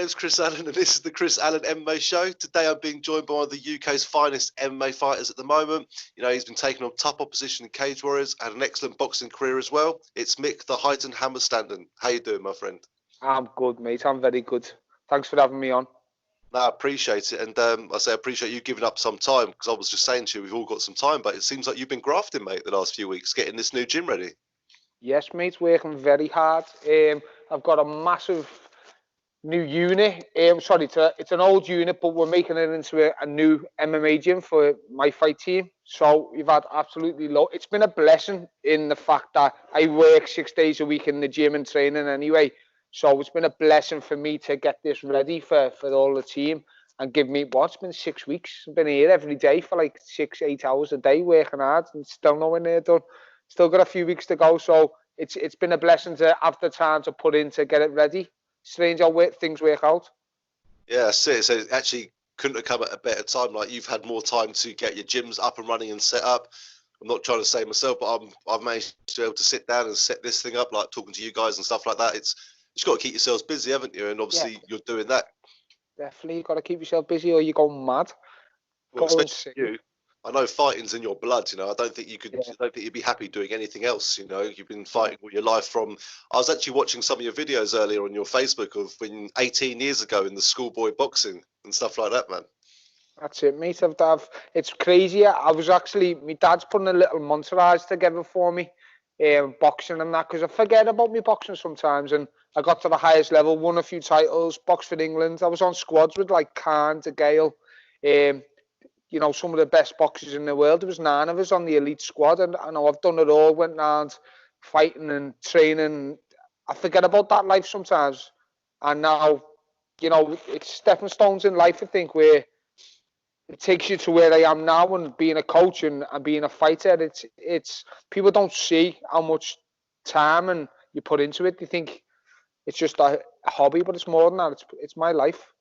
name's Chris Allen, and this is the Chris Allen MMA Show. Today I'm being joined by one of the UK's finest MMA fighters at the moment. You know, he's been taking on tough opposition in Cage Warriors, had an excellent boxing career as well. It's Mick the Huyton Hammer Stanton. How you doing, my friend? I'm good, mate. I'm very good. Thanks for having me on. No, I appreciate it. And I appreciate you giving up some time, because I was just saying to you, we've all got some time, but it seems like you've been grafting, mate, the last few weeks, getting this new gym ready. Yes, mate, working very hard. I've got a massive new unit. It's an old unit, but we're making it into a new MMA gym for my fight team. So we've had absolutely it's been a blessing in the fact that I work 6 days a week in the gym and training anyway. So it's been a blessing for me to get this ready for all the team and give me, it's been 6 weeks. I've been here every day for like 6-8 hours a day working hard and still nowhere near done. Still got a few weeks to go. So it's been a blessing to have the time to put in to get it ready. Strange how things work out. Yeah, that's it. So it actually couldn't have come at a better time. Like, you've had more time to get your gyms up and running and set up. I'm not trying to say myself, but I've managed to be able to sit down and set this thing up, like talking to you guys and stuff like that. You've got to keep yourselves busy, haven't you? And obviously you're doing that. Definitely, you've got to keep yourself busy or you go mad. Well, especially you. I know fighting's in your blood, you know. I don't think you could. I don't think you'd be happy doing anything else, you know. You've been fighting all your life from. I was actually watching some of your videos earlier on your Facebook of when 18 years ago in the schoolboy boxing and stuff like that, man. That's it, mate. It's crazy. I was actually, my dad's putting a little montage together for me, boxing and that, because I forget about me boxing sometimes. And I got to the highest level, won a few titles, boxed for England. I was on squads with like Khan, De Gale, you know, some of the best boxers in the world. There was 9 of us on the elite squad, and I know I've done it all, went around fighting and training. I forget about that life sometimes. And now, you know, it's stepping stones in life, I think, where it takes you to where I am now, and being a coach and being a fighter. It's people don't see how much time and you put into it. They think it's just a hobby, but it's more than that. It's my life.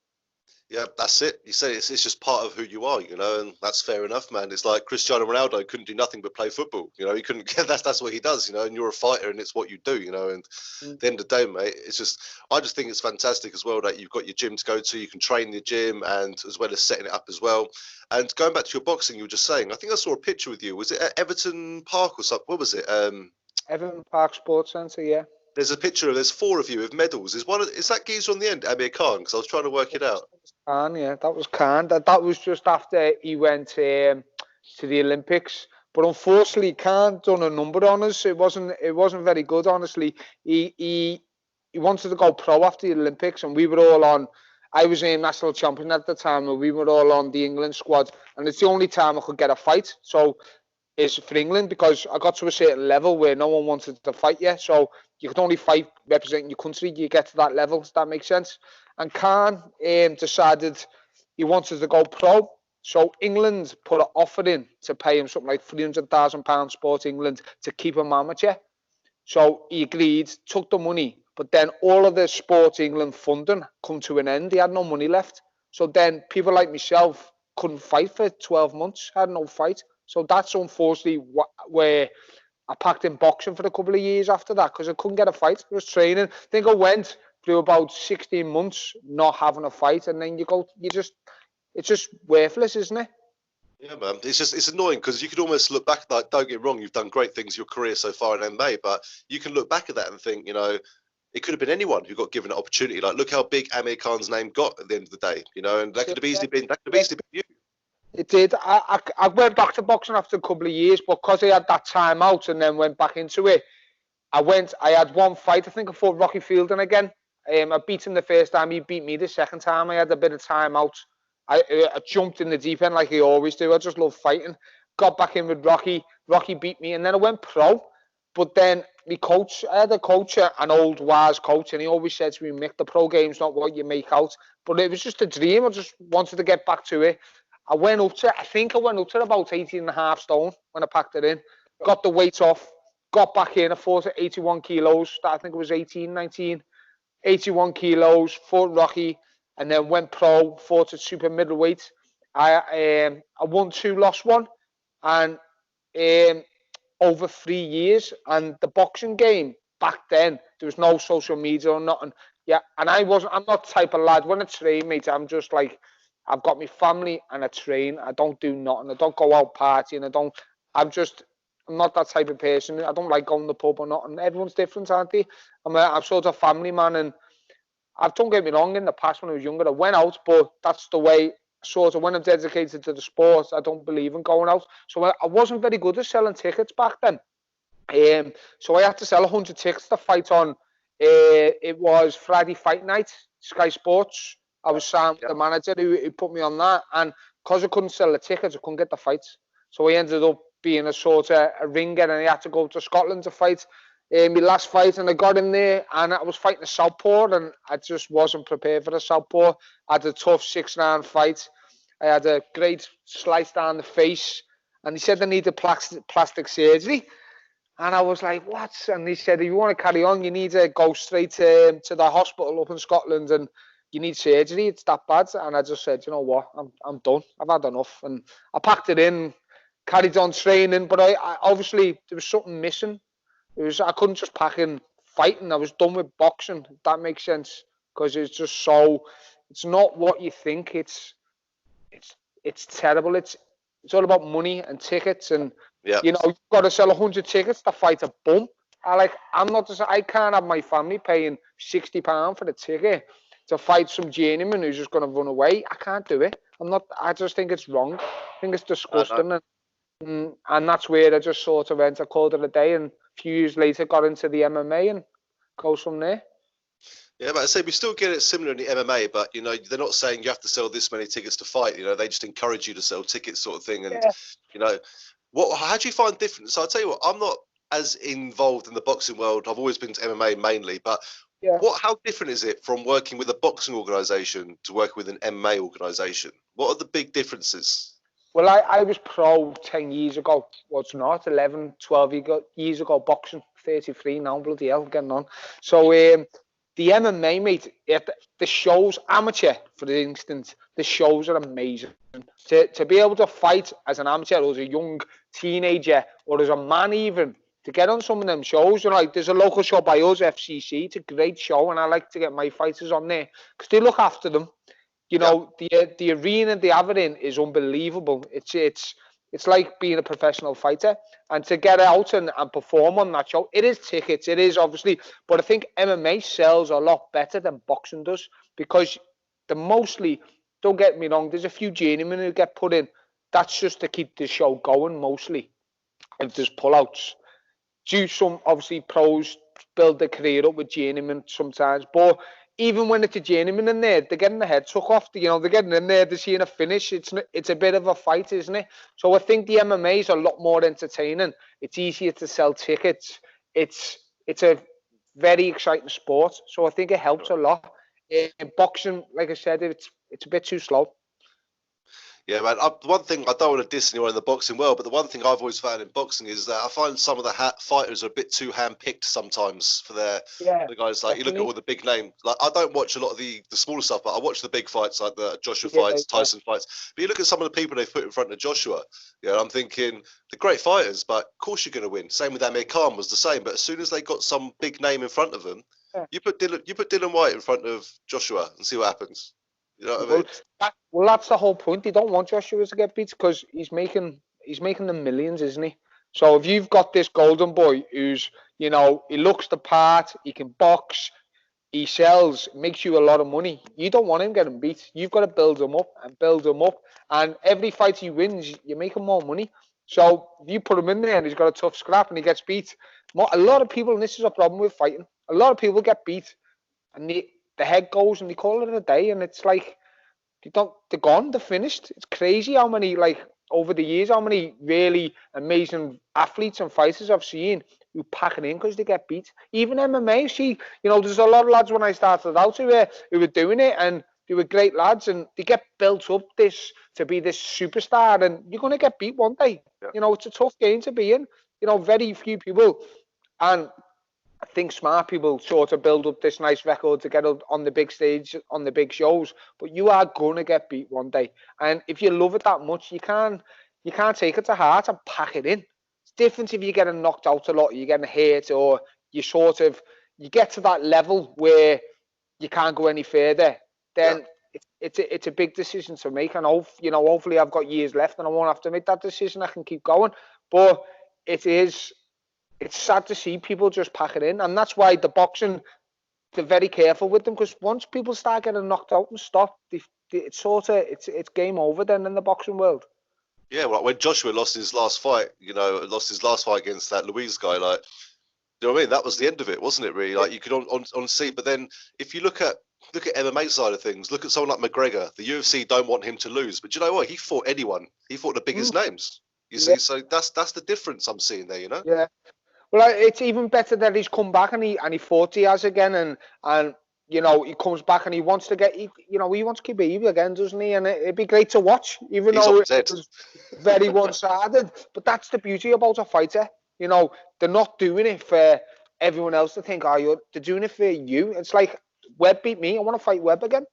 Yeah, that's it. You say it's just part of who you are, you know, and that's fair enough, man. It's like Cristiano Ronaldo couldn't do nothing but play football, you know. He couldn't. That's what he does, you know. And you're a fighter, and it's what you do, you know. And at the end of the day, mate, I just think it's fantastic as well that you've got your gym to go to. You can train in the gym, and as well as setting it up as well. And going back to your boxing, you were just saying, I think I saw a picture with you. Was it at Everton Park or something? What was it? Everton Park Sports Centre, yeah. There's a picture. There's 4 of you with medals. Is that geezer on the end, Amir Khan? Because I was trying to work it out. Khan, yeah, that was Khan. That was just after he went to the Olympics. But unfortunately, Khan done a number on us. It wasn't very good, honestly. He wanted to go pro after the Olympics, and we were all on. I was a national champion at the time, and we were all on the England squad. And it's the only time I could get a fight. So it's for England, because I got to a certain level where no one wanted to fight yet. So you could only fight representing your country. You get to that level. Does that make sense? And Khan decided he wanted to go pro. So England put an offer in to pay him something like £300,000 Sport England to keep him amateur. So he agreed, took the money. But then all of the Sport England funding come to an end. He had no money left. So then people like myself couldn't fight for 12 months, had no fight. So that's unfortunately where I packed in boxing for a couple of years after that, because I couldn't get a fight. I was training. I think I went through about 16 months not having a fight, and then it's just worthless, isn't it? Yeah, man. It's annoying, because you could almost look back at that. Don't get me wrong, you've done great things in your career so far in MMA, but you can look back at that and think, you know, it could have been anyone who got given an opportunity. Like, look how big Amir Khan's name got at the end of the day, you know, and that could have easily been you. It did. I went back to boxing after a couple of years, but because I had that time out and then went back into it, I had one fight. I think I fought Rocky Fielding again. I beat him the first time. He beat me the second time. I had a bit of time out. I jumped in the deep end like I always do. I just love fighting. Got back in with Rocky. Rocky beat me, and then I went pro. But then I had a coach, an old wise coach, and he always said to me, Mick, the pro game's not what you make out. But it was just a dream. I just wanted to get back to it. I think I went up to about 18.5 stone when I packed it in. Got the weight off, got back in. I fought at 81 kilos. I think it was 81 kilos, fought Rocky, and then went pro, fought at super middleweight. I won 2, lost 1, and over 3 years. And the boxing game back then, there was no social media or nothing. Yeah, and I'm not the type of lad, when I train, mate, I'm just like, I've got my family and I train. I don't do nothing. I don't go out partying. I'm not that type of person. I don't like going to the pub or nothing. Everyone's different, aren't they? I'm sort of a family man, and don't get me wrong, in the past when I was younger, I went out, but that's the way, sort of, when I'm dedicated to the sport, I don't believe in going out. So I wasn't very good at selling tickets back then. So I had to sell 100 tickets to fight on. It was Friday fight night, Sky Sports. I was signed with the manager who put me on that, and because I couldn't sell the tickets, I couldn't get the fights. So I ended up being a sort of a ringer, and I had to go to Scotland to fight my last fight, and I got in there, and I was fighting a southpaw, and I just wasn't prepared for a southpaw. I had a tough 6-round fight. I had a great slice down the face, and he said I needed plastic surgery. And I was like, what? And he said, if you want to carry on, you need to go straight to the hospital up in Scotland, and you need surgery. It's that bad. And I just said, you know what? I'm done. I've had enough. And I packed it in, carried on training. But I obviously, there was something missing. I couldn't just pack in fighting. I was done with boxing, if that makes sense. Because it's just it's not what you think. It's terrible. It's all about money and tickets, and you know, you've got to sell 100 tickets to fight a bum. I can't have my family paying £60 for the ticket to fight some journeyman who's just going to run away. I can't do it. I just think it's wrong. I think it's disgusting. And that's where I just sort of went. I called it a day, and a few years later got into the MMA and goes from there. Yeah, but I say we still get it similar in the MMA, but you know, they're not saying you have to sell this many tickets to fight. You know, they just encourage you to sell tickets, sort of thing. And you know, how do you find difference? So I'll tell you what, I'm not as involved in the boxing world. I've always been to MMA mainly, but how different is it from working with a boxing organisation to working with an MMA organisation? What are the big differences? Well, I was pro 10 years ago. What's not 11, 12 years ago boxing. 33 now, bloody hell, getting on. So the MMA, mate, the shows, amateur, for instance, the shows are amazing. To be able to fight as an amateur or as a young teenager or as a man even, to get on some of them shows, you know, like there's a local show by us, FCC, it's a great show, and I like to get my fighters on there because they look after them. You know, the arena they have it in is unbelievable. It's like being a professional fighter, and to get out and perform on that show, it is tickets, it is obviously, but I think MMA sells a lot better than boxing does because mostly, don't get me wrong, there's a few journeymen who get put in. That's just to keep the show going mostly. If there's pullouts, some obviously pros build their career up with journeymen sometimes, but even when it's a journeyman in there, they're getting the head took off. You know, they're getting in there, they're seeing a finish. It's a bit of a fight, isn't it? So I think the MMA is a lot more entertaining. It's easier to sell tickets. It's a very exciting sport. So I think it helps a lot. In boxing, like I said, it's a bit too slow. Yeah, man. The one thing, I don't want to diss anyone in the boxing world, but the one thing I've always found in boxing is that I find some of the fighters are a bit too hand-picked sometimes for the guys. Like, you look at all the big names. Like, I don't watch a lot of the smaller stuff, but I watch the big fights, like the Joshua fights, Tyson fights. But you look at some of the people they've put in front of Joshua. Yeah, I'm thinking they're great fighters, but of course you're going to win. Same with Amir Khan was the same. But as soon as they got some big name in front of them, you put Dylan White in front of Joshua and see what happens. You know what I mean? Well, that's the whole point. They don't want Joshua to get beat because he's making them millions, isn't he? So if you've got this golden boy who's, you know, he looks the part, he can box, he sells, makes you a lot of money. You don't want him getting beat. You've got to build him up and build him up. And every fight he wins, you make him more money. So if you put him in there and he's got a tough scrap and he gets beat, a lot of people, and this is a problem with fighting, a lot of people get beat and the head goes and they call it a day, and it's like they're gone, they're finished. It's crazy how many, like, over the years, how many really amazing athletes and fighters I've seen who pack it in because they get beat. Even MMA, you know, there's a lot of lads when I started out who were doing it, and they were great lads, and they get built up to be this superstar, and you're going to get beat one day. You know, it's a tough game to be in. You know, very few people, and I think smart people sort of build up this nice record to get up on the big stage, on the big shows, but you are going to get beat one day. And if you love it that much, you can't take it to heart and pack it in. It's different if you're getting knocked out a lot, you're getting hit, or you get to that level where you can't go any further, then it's a big decision to make. And hopefully I've got years left and I won't have to make that decision. I can keep going. But it's sad to see people just pack it in, and that's why the boxing, they're very careful with them, because once people start getting knocked out and stop, it's game over then in the boxing world. Yeah, well, when Joshua lost his last fight, against that Louise guy, like, you know what I mean? That was the end of it, wasn't it? Really, like, you could on see. But then, if you look at MMA side of things, look at someone like McGregor. The UFC don't want him to lose, but do you know what? He fought anyone. He fought the biggest names. You see, so that's the difference I'm seeing there. You know? Yeah. Well, it's even better that he's come back and he fought Diaz again, and he comes back and he wants to he wants to keep it even again, doesn't he? And it'd be great to watch, even though it was very one-sided. But that's the beauty about a fighter. They're not doing it for everyone else to think, they're doing it for you. It's like, Webb beat me. I want to fight Webb again.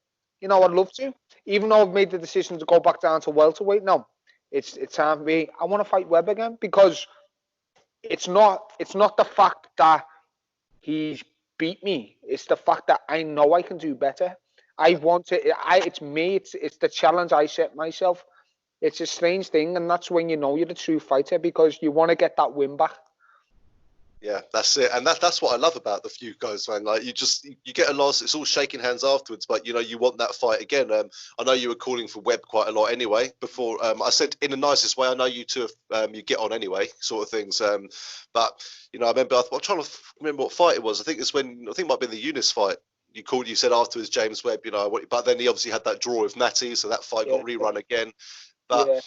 I'd love to. Even though I've made the decision to go back down to welterweight now, it's time for me. I want to fight Webb again, because it's not the fact that he's beat me. It's the fact that I know I can do better. I want it. It's me. It's the challenge I set myself. It's a strange thing, and that's when you know you're a true fighter, because you want to get that win back. Yeah, that's it, and that's what I love about the few guys, man. Like, you get a loss, it's all shaking hands afterwards, but you want that fight again. I know you were calling for Webb quite a lot anyway. Before I said in the nicest way, I know you two, you get on anyway, sort of things. But I remember I'm trying to remember what fight it was. I think it might have been the Eunice fight. You said afterwards James Webb, but then he obviously had that draw with Natty, so that fight got rerun again. But. Yeah.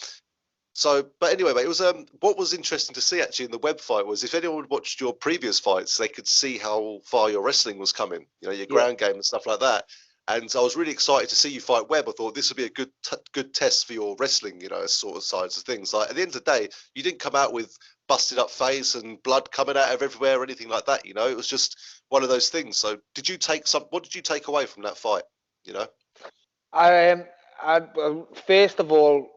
So, but anyway, mate, it was what was interesting to see actually in the Webb fight was, if anyone watched your previous fights, they could see how far your wrestling was coming, your ground game and stuff like that. And I was really excited to see you fight Webb. I thought this would be a good test for your wrestling, sort of sides of things. Like, at the end of the day, you didn't come out with busted up face and blood coming out of everywhere or anything like that. It was just one of those things. So, what did you take away from that fight? First of all,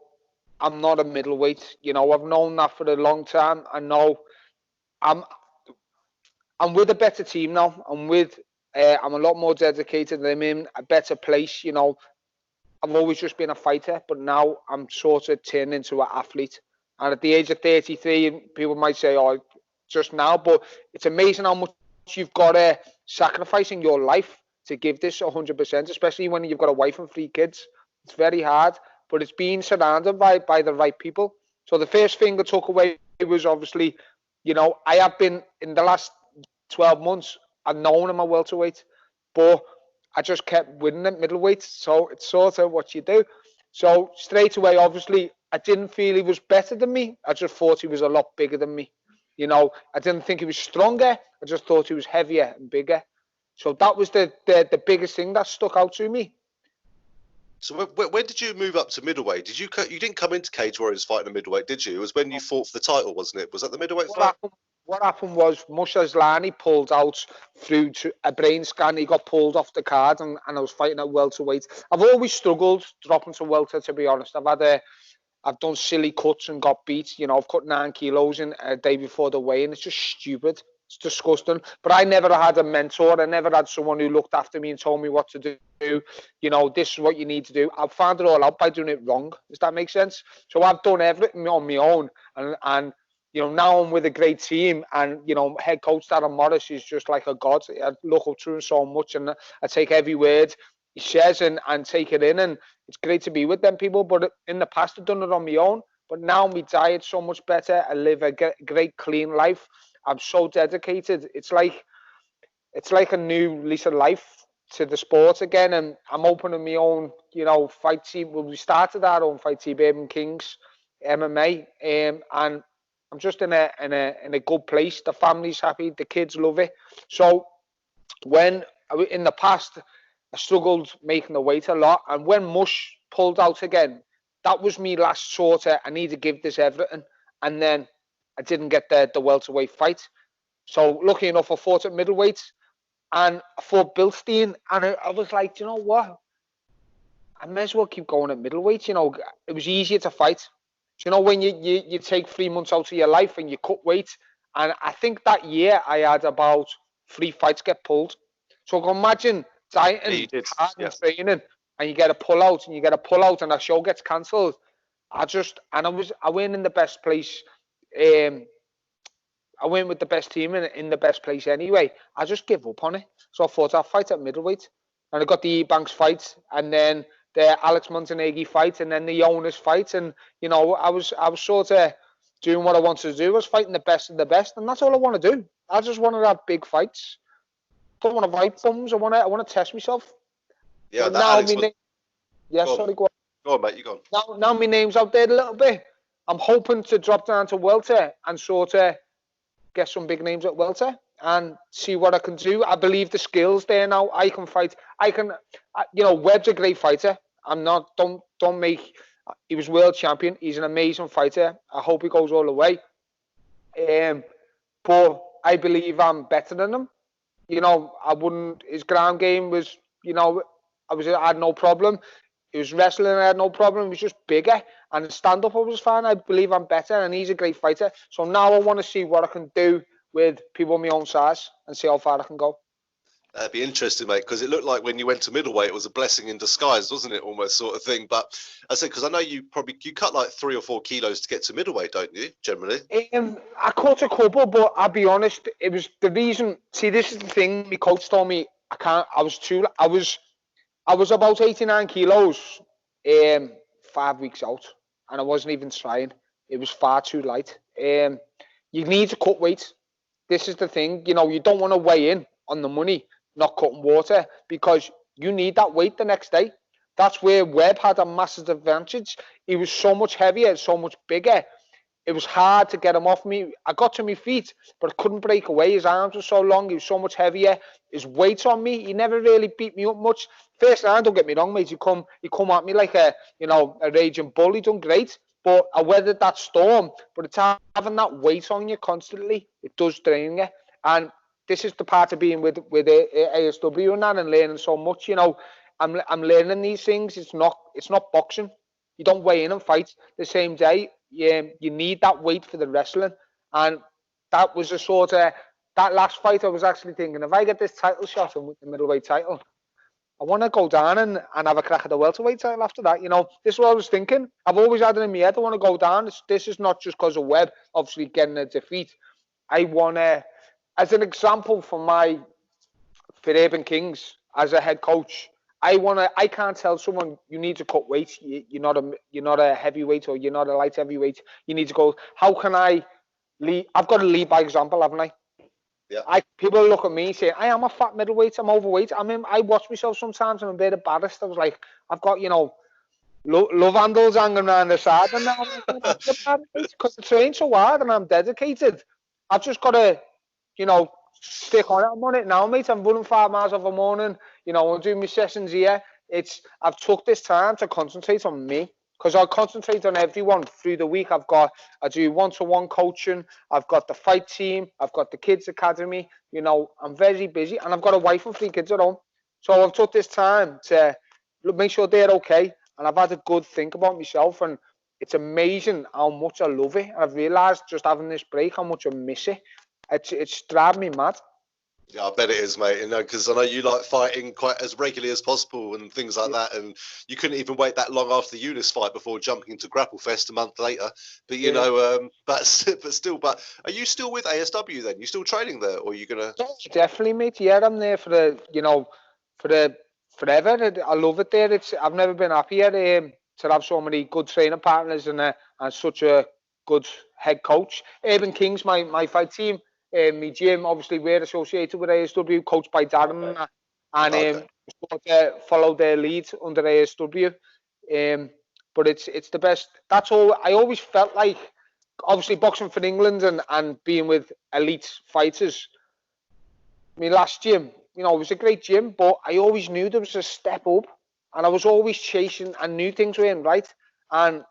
I'm not a middleweight. I've known that for a long time. I know I'm with a better team now. I'm a lot more dedicated. I'm in a better place. I've always just been a fighter, but now I'm sort of turned into an athlete. And at the age of 33, people might say, just now, but it's amazing how much you've got to sacrifice in your life to give this 100%, especially when you've got a wife and 3 kids. It's very hard. But it's being surrounded by the right people. So the first thing I took away was, obviously, I have been, in the last 12 months, I've known I'm a welterweight, but I just kept winning at middleweight. So it's sort of what you do. So straight away, obviously, I didn't feel he was better than me. I just thought he was a lot bigger than me. I didn't think he was stronger. I just thought he was heavier and bigger. So that was the biggest thing that stuck out to me. So when did you move up to middleweight? You didn't come into Cage Warriors fighting a middleweight, did you? It was when you fought for the title, wasn't it? Was that the middleweight fight? What happened was Musa Aslani pulled out through to a brain scan. He got pulled off the card, and I was fighting at welterweight. I've always struggled dropping to welter, to be honest. I've done silly cuts and got beat. I've cut 9 kilos in a day before the weigh-in. It's just stupid. It's disgusting. But I never had a mentor. I never had someone who looked after me and told me what to do. This is what you need to do. I found it all out by doing it wrong. Does that make sense? So I've done everything on my own. And now I'm with a great team. And, head coach Darren Morris is just like a god. I look up to him so much. And I take every word he says and take it in. And it's great to be with them people. But in the past, I've done it on my own. But now my diet's so much better. I live a great, clean life. I'm so dedicated. It's like a new lease of life to the sport again. And I'm opening my own, fight team. Well, we started our own fight team, Urban Kings MMA, and I'm just in a good place. The family's happy. The kids love it. So when in the past I struggled making the weight a lot, and when Mush pulled out again, that was me last sort of, I need to give this everything, and then I didn't get the welterweight fight. So lucky enough, I fought at middleweight, and I fought Bilstein, and I was like, you know what? I may as well keep going at middleweight. It was easier to fight. So, when you take 3 months out of your life and you cut weight, and I think that year I had about 3 fights get pulled. So imagine dieting, hard and training, and you get a pull out, and that show gets cancelled. I went in the best place. I went with the best team in the best place anyway. I just give up on it. So I thought I'd fight at middleweight. And I got the Ebanks fight, and then the Alex Montenegro fight, and then the Jonas fight. And, you know, I was sort of doing what I wanted to do. I was fighting the best of the best, and that's all I want to do. I just want to have big fights. I don't want to fight bums. I want to test myself. Yeah, now Alex sorry, go on. Go on, mate, you go on. Now my name's out there a little bit. I'm hoping to drop down to welter and sort of get some big names at welter and see what I can do. I believe the skills there now. I can fight. Webb's a great fighter. He was world champion. He's an amazing fighter. I hope he goes all the way. But I believe I'm better than him. You know, his ground game was, you know, I had no problem. He was wrestling, I had no problem. He was just bigger. And the stand-up I was fine. I believe I'm better, and he's a great fighter. So now I want to see what I can do with people my own size and see how far I can go. That'd be interesting, mate, because it looked like when you went to middleweight, it was a blessing in disguise, wasn't it? Almost sort of thing. But I said, because I know you cut like 3 or 4 kilos to get to middleweight, don't you? Generally. I cut a couple, but I'll be honest, it was the reason. See, this is the thing. My coach told me I was about 89 kilos 5 weeks out, and I wasn't even trying. It was far too light. You need to cut weight. This is the thing. You know, you don't want to weigh in on the money, not cutting water, because you need that weight the next day. That's where Webb had a massive advantage. He was so much heavier, so much bigger. It was hard to get him off me. I got to my feet, but I couldn't break away. His arms were so long. He was so much heavier. His weight on me, he never really beat me up much. First round, don't get me wrong, mate. He come at me like a raging bull. He done great, but I weathered that storm. But it's having that weight on you constantly. It does drain you. And this is the part of being with ASW and that, and learning so much. You know, I'm learning these things. It's not boxing. You don't weigh in and fight the same day. You need that weight for the wrestling, and that was a sort of that last fight. I was actually thinking, if I get this title shot and the middleweight title, I want to go down and have a crack at the welterweight title after that. You know, this is what I was thinking. I've always had it in my head. I want to go down. This is not just because of Webb, obviously getting a defeat. I want to, as an example for Urban Kings as a head coach. I can't tell someone you need to cut weight. You're not a heavyweight, or you're not a light heavyweight. You need to go. How can I lead? I've got to lead by example, haven't I? Yeah. People look at me saying, I am a fat middleweight. I'm overweight. I watch myself sometimes and I'm a bit embarrassed. I was like, I've got, you know, love handles hanging around the side, and now because I train so hard and I'm dedicated. I've just got to, you know, stick on it. I'm on it now, mate. I'm running 5 miles every morning. You know, I'm doing my sessions here. I've took this time to concentrate on me, because I concentrate on everyone through the week. I do one-to-one coaching. I've got the fight team. I've got the kids academy. You know, I'm very busy, and I've got a wife and 3 kids at home. So I've took this time to make sure they're okay, and I've had a good think about myself, and it's amazing how much I love it. I've realised just having this break how much I miss it. It's driving me mad. Yeah, I bet it is, mate. You know, because I know you like fighting quite as regularly as possible and things like that. And you couldn't even wait that long after the Eunice fight before jumping into Grapple Fest a month later. But you know, but are you still with ASW then? You still training there, or are you gonna? Yeah, definitely, mate. Yeah, I'm there for forever. I love it there. I've never been happier to have so many good training partners and such a good head coach. Urban Kings, my fight team. My gym, obviously, we're associated with ASW, coached by Darren, and follow their lead under ASW. But it's the best. That's all. I always felt like, obviously, boxing for England and being with elite fighters. My last gym, you know, it was a great gym, but I always knew there was a step up, and I was always chasing and knew things weren't right. And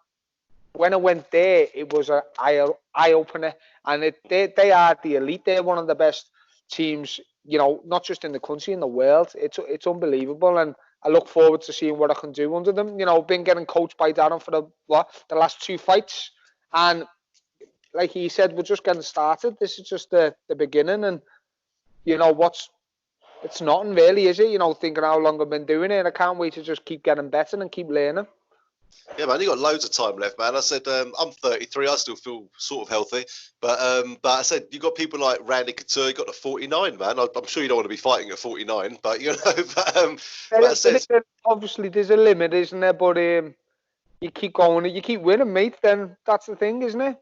when I went there, it was an eye opener, and they are the elite. They're one of the best teams, you know, not just in the country, in the world. It's unbelievable, and I look forward to seeing what I can do under them. You know, been getting coached by Darren for the last 2 fights, and like he said, we're just getting started. This is just the beginning, and you know what's it's nothing really, is it? You know, thinking how long I've been doing it, and I can't wait to just keep getting better and keep learning. Yeah, man, you got loads of time left, man. I said I'm 33. I still feel sort of healthy, but I said you got people like Randy Couture. You got to 49, man. I'm sure you don't want to be fighting at 49, but you know, but I said obviously there's a limit, isn't there? But you keep going, you keep winning, mate. Then that's the thing, isn't it?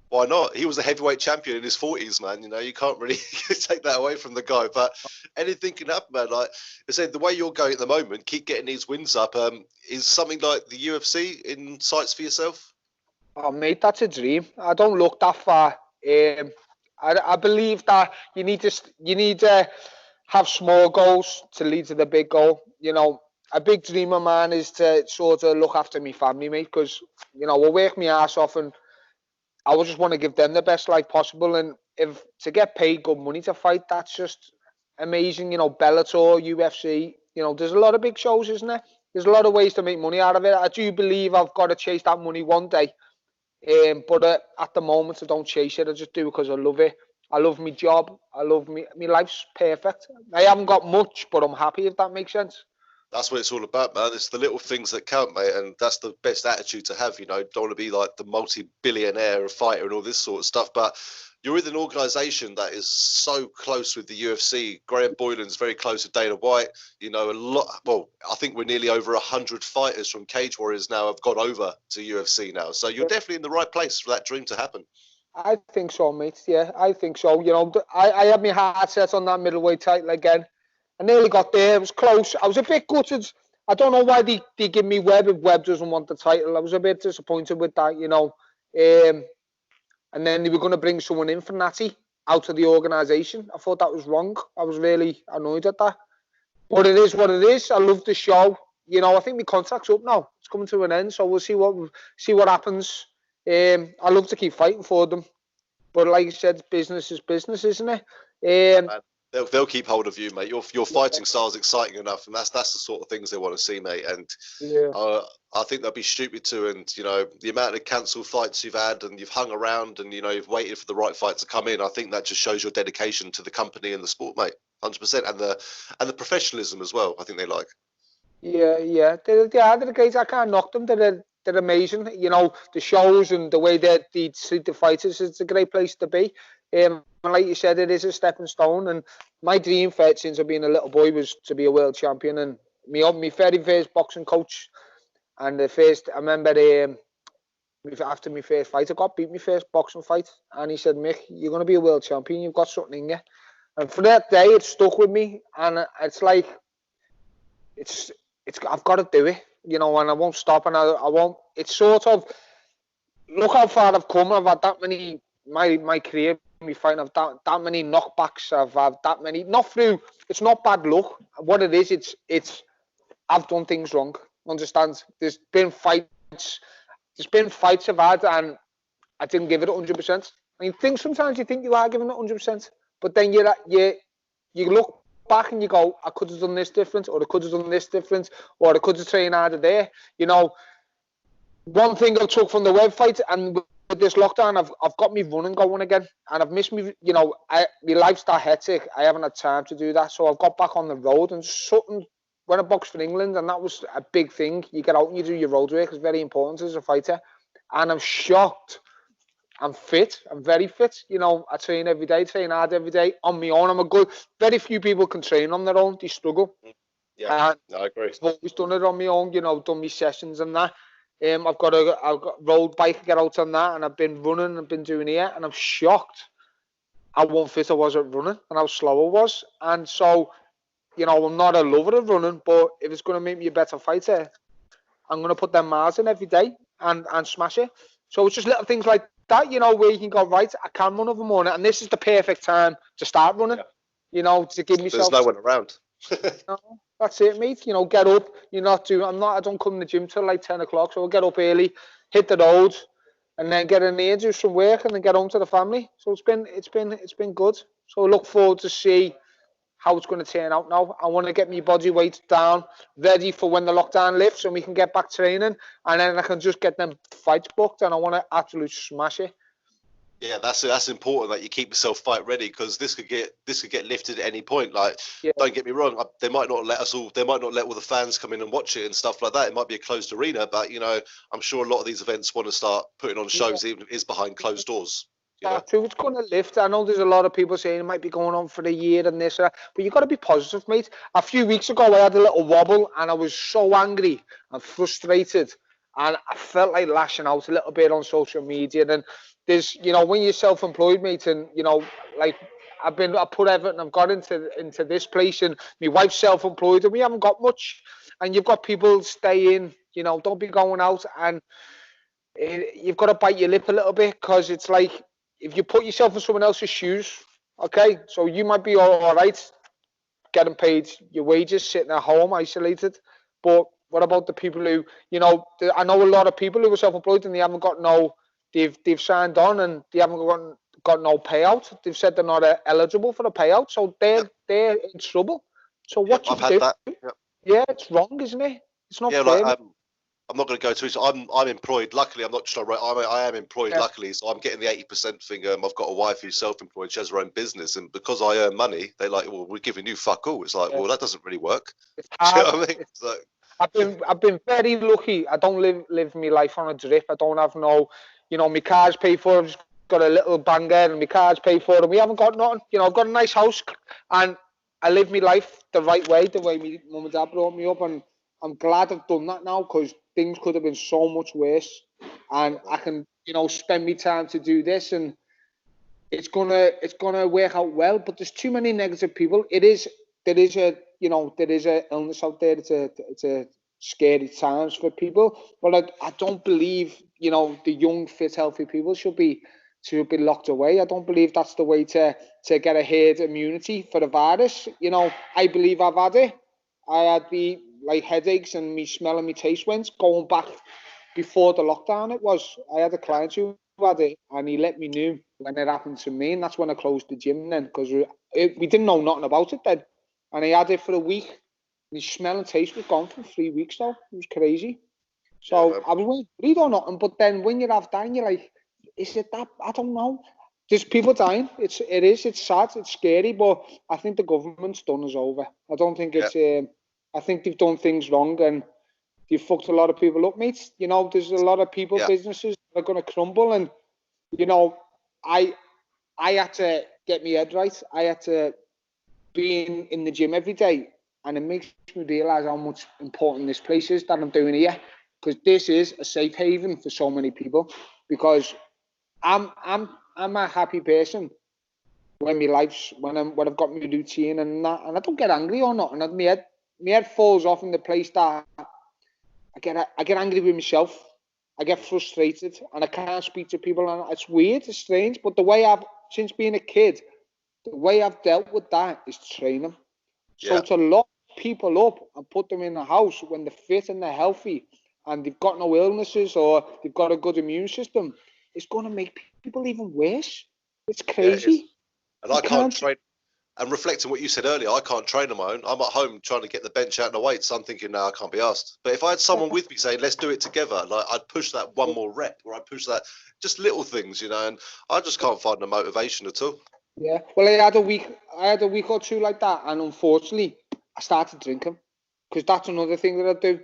why not? He was a heavyweight champion in his 40s, man. You know, you can't really take that away from the guy. But anything can happen, man. Like I said, the way you're going at the moment, keep getting these wins up. Is something like the UFC in sights for yourself? Oh, mate, that's a dream. I don't look that far. I believe that you need to have small goals to lead to the big goal. You know, a big dream of mine is to sort of look after my family, mate, because, you know, we'll work my ass off and I would just want to give them the best life possible. And if to get paid good money to fight, that's just amazing. You know, Bellator, UFC, you know, there's a lot of big shows, isn't there? There's a lot of ways to make money out of it. I do believe I've got to chase that money one day. But at the moment, I don't chase it. I just do it because I love it. I love my job. I love me. My life's perfect. I haven't got much, but I'm happy, if that makes sense. That's what it's all about, man. It's the little things that count, mate, and that's the best attitude to have. You know, don't want to be like the multi-billionaire fighter and all this sort of stuff, but you're with an organisation that is so close with the UFC. Graham Boylan's very close with Dana White. You know, a lot. Well, I think we're nearly over 100 fighters from Cage Warriors now have gone over to UFC now. So you're definitely in the right place for that dream to happen. I think so, mate. Yeah, I think so. You know, I had my heart set on that middleweight title again. I nearly got there. It was close. I was a bit gutted. I don't know why they give me Webb if Webb doesn't want the title. I was a bit disappointed with that, you know. And then they were going to bring someone in for Natty out of the organisation. I thought that was wrong. I was really annoyed at that. But it is what it is. I love the show. You know, I think my contract's up now. It's coming to an end, so we'll see what happens. I love to keep fighting for them. But like I said, business is business, isn't it? They'll keep hold of you, mate. Your fighting style is exciting enough, and that's the sort of things they want to see, mate. And I think they'll be stupid to. And you know, the amount of cancelled fights you've had, and you've hung around, and you know, you've waited for the right fight to come in. I think that just shows your dedication to the company and the sport, mate. 100%, and the professionalism as well. I think they like. Yeah. They're great. I can't knock them. They're amazing. You know, the shows and the way that they treat the fighters. It's a great place to be. And like you said, it is a stepping stone. And my dream fight since I've been a little boy was to be a world champion. And my very first boxing coach, and I remember after my first fight, I got beat my first boxing fight, and he said, "Mick, you're going to be a world champion. You've got something in you." And for that day, it stuck with me, and it's like I've got to do it, you know, and I won't stop, and I won't. It's sort of, look how far I've come. I've had that many. My career, me fighting, I've that many knockbacks. I've had that many. Not through. It's not bad luck. What it is, it's. I've done things wrong. Understand? There's been fights I've had, and I didn't give it 100%. I mean, sometimes you think you are giving it 100%, but then you look back and you go, I could have done this different, or I could have done this different, or I could have trained harder there. You know, one thing I took from the web fight, and with this lockdown, I've got me running going again, and I've missed me. You know, my life's that hectic. I haven't had time to do that, so I've got back on the road and something. When I boxed for England, and that was a big thing. You get out and you do your road work. It's very important as a fighter, and I'm shocked. I'm fit. I'm very fit. You know, I train every day, train hard every day on my own. Very few people can train on their own. They struggle. Yeah, I agree. I've always done it on my own. You know, done my sessions and that. I've got a road bike to get out on that, and I've been running. I've been doing it, and I'm shocked how unfit I was at running and how slow I was. And so, you know, I'm not a lover of running, but if it's going to make me a better fighter, I'm going to put them miles in every day and smash it. So it's just little things like that, you know, where you can go, right, I can run over the morning, and this is the perfect time to start running, you know, to give myself... There's no one around. No, that's it, mate. You know, get up. I don't come to the gym till like 10 o'clock, so I'll get up early, hit the road, and then get in there, do some work, and then get home to the family. So it's been good. So I look forward to see how it's going to turn out now. I want to get my body weight down, ready for when the lockdown lifts and we can get back training, and then I can just get them fights booked, and I want to absolutely smash it. Yeah, that's important that you keep yourself fight ready, because this could get lifted at any point. Like, Yeah. don't get me wrong, they might not let all the fans come in and watch it and stuff like that. It might be a closed arena, but I'm sure a lot of these events want to start putting on shows, even if it is behind closed doors. That's true. It's going to lift. I know there's a lot of people saying it might be going on for a year and this, but you've got to be positive, mate. A few weeks ago, I had a little wobble and I was so angry and frustrated, and I felt like lashing out a little bit on social media. And there's, when you're self-employed, mate, and like I put everything I've got into this place, and my wife's self-employed, and we haven't got much. And you've got people staying, don't be going out, and you've got to bite your lip a little bit, because it's like, if you put yourself in someone else's shoes, okay, so you might be all right, getting paid your wages, sitting at home, isolated. But what about the people who, I know a lot of people who are self-employed and they haven't got they've signed on and they haven't got no payout. They've said they're not eligible for the payout, so they're in trouble. So what you do? That. Yep. Yeah, it's wrong, isn't it? It's not fair. I'm not going to go to it. I'm employed. Luckily, I'm not just. I am employed. Yeah. Luckily, so I'm getting the 80% thing. I've got a wife who's self-employed. She has her own business, and because I earn money, they like, well, we're giving you fuck all. It's like, well, that doesn't really work. Do you know what I mean? It's like, I've been very lucky. I don't live my life on a drip. I don't have my car's paid for. I've just got a little banger, and my car's paid for, and we haven't got nothing. I've got a nice house, and I live my life the right way, the way my mum and dad brought me up, and I'm glad I've done that now, because things could have been so much worse, and I can, spend my time to do this, and it's gonna work out well. But there's too many negative people. There is a illness out there. It's a scary times for people. But I don't believe the young, fit, healthy people should be locked away. I don't believe that's the way to get a herd immunity for the virus. I believe I've had it. I had the headaches and me smell and me taste went going back before the lockdown. I had a client who had it, and he let me know when it happened to me, and that's when I closed the gym then, because we didn't know nothing about it then. And he had it for a week. My smell and taste was gone for 3 weeks though. It was crazy. So I was worried or nothing, but then when you have that, you're like, is it that? I don't know. There's people dying. It's sad, it's scary, but I think the government's done us over. I don't think it's I think they've done things wrong, and they've fucked a lot of people up, mate. There's a lot of people, businesses that are going to crumble, and I had to get my head right. I had to be in the gym every day, and it makes me realise how much important this place is that I'm doing here, because this is a safe haven for so many people. Because I'm a happy person when I've got my routine and that, and I don't get angry or not, and my head falls off in the place that I get angry with myself. I get frustrated, and I can't speak to people, and it's weird, it's strange, but the way since being a kid, the way I've dealt with that is training. So to lock people up and put them in a house when they're fit and they're healthy and they've got no illnesses or they've got a good immune system, it's going to make people even worse. It's crazy. And I can't train. And reflecting what you said earlier, I can't train on my own. I'm at home trying to get the bench out and the weights. I'm thinking, no, I can't be asked. But if I had someone with me saying, let's do it together, like I'd push that one more rep, or I'd push that, just little things, and I just can't find the motivation at all. Yeah. Well, I had a week or two like that, and unfortunately, I started drinking, because that's another thing that I do.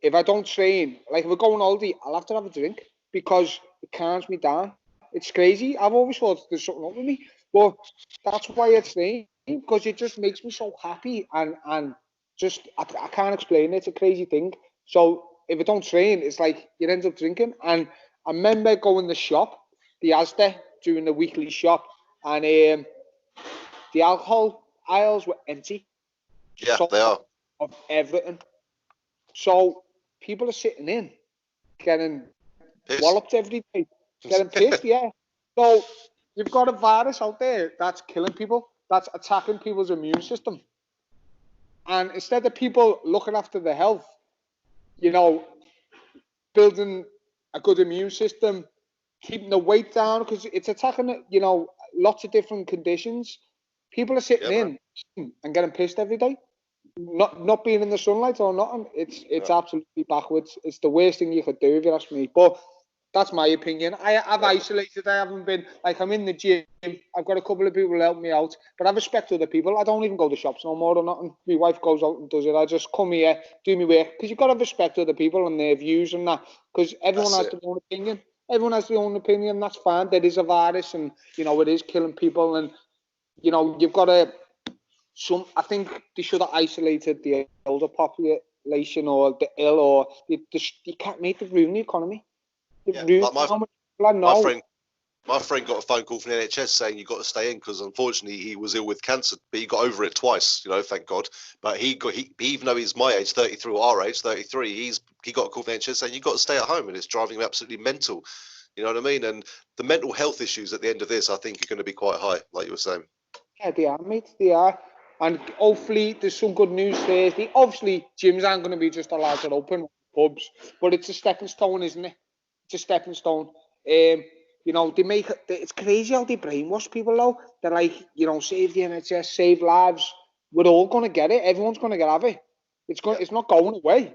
If I don't train, like if we're going holiday, I'll have to have a drink, because it calms me down. It's crazy. I've always thought there's something wrong with me, but that's why I train, because it just makes me so happy, and just I can't explain it. It's a crazy thing. So if I don't train, it's like you end up drinking. And I remember going to the shop, the Asda, doing the weekly shop, and the alcohol aisles were empty. Yeah, they are. Of everything. So people are sitting in, getting walloped every day, getting pissed, yeah. So you've got a virus out there that's killing people, that's attacking people's immune system. And instead of people looking after their health, building a good immune system, keeping the weight down, because it's attacking, lots of different conditions. People are sitting in and getting pissed every day. Not being in the sunlight or nothing. It's absolutely backwards. It's the worst thing you could do, if you ask me. But That's my opinion. I've isolated. I haven't been, like, I'm in the gym. I've got a couple of people help me out, but I respect other people. I don't even go to shops no more or nothing. My wife goes out and does it. I just come here, do my work, because you've got to respect other people and their views and that, because everyone has their own opinion. Everyone has their own opinion. That's fine. There is a virus, and, you know, it is killing people, and, you know, you've got to, I think they should have isolated the older population or the ill, or you can't make it ruin the economy. Like my friend got a phone call from the NHS saying you got to stay in because unfortunately he was ill with cancer, but he got over it twice, you know, thank God. But he even though he's my age, 33, or our age, 33, he got a call from the NHS saying you got to stay at home, and it's driving him absolutely mental. You know what I mean? And the mental health issues at the end of this, I think, are going to be quite high, like you were saying. Yeah, they are, mate. They are. And hopefully there's some good news Thursday. Obviously, gyms aren't going to be just allowed to open, pubs, but it's a stepping stone, isn't it? It's a stepping stone. You know, it's crazy how they brainwash people, though. They're like, you know, save the NHS, save lives. We're all going to get it. Everyone's going to have it. It's not going away.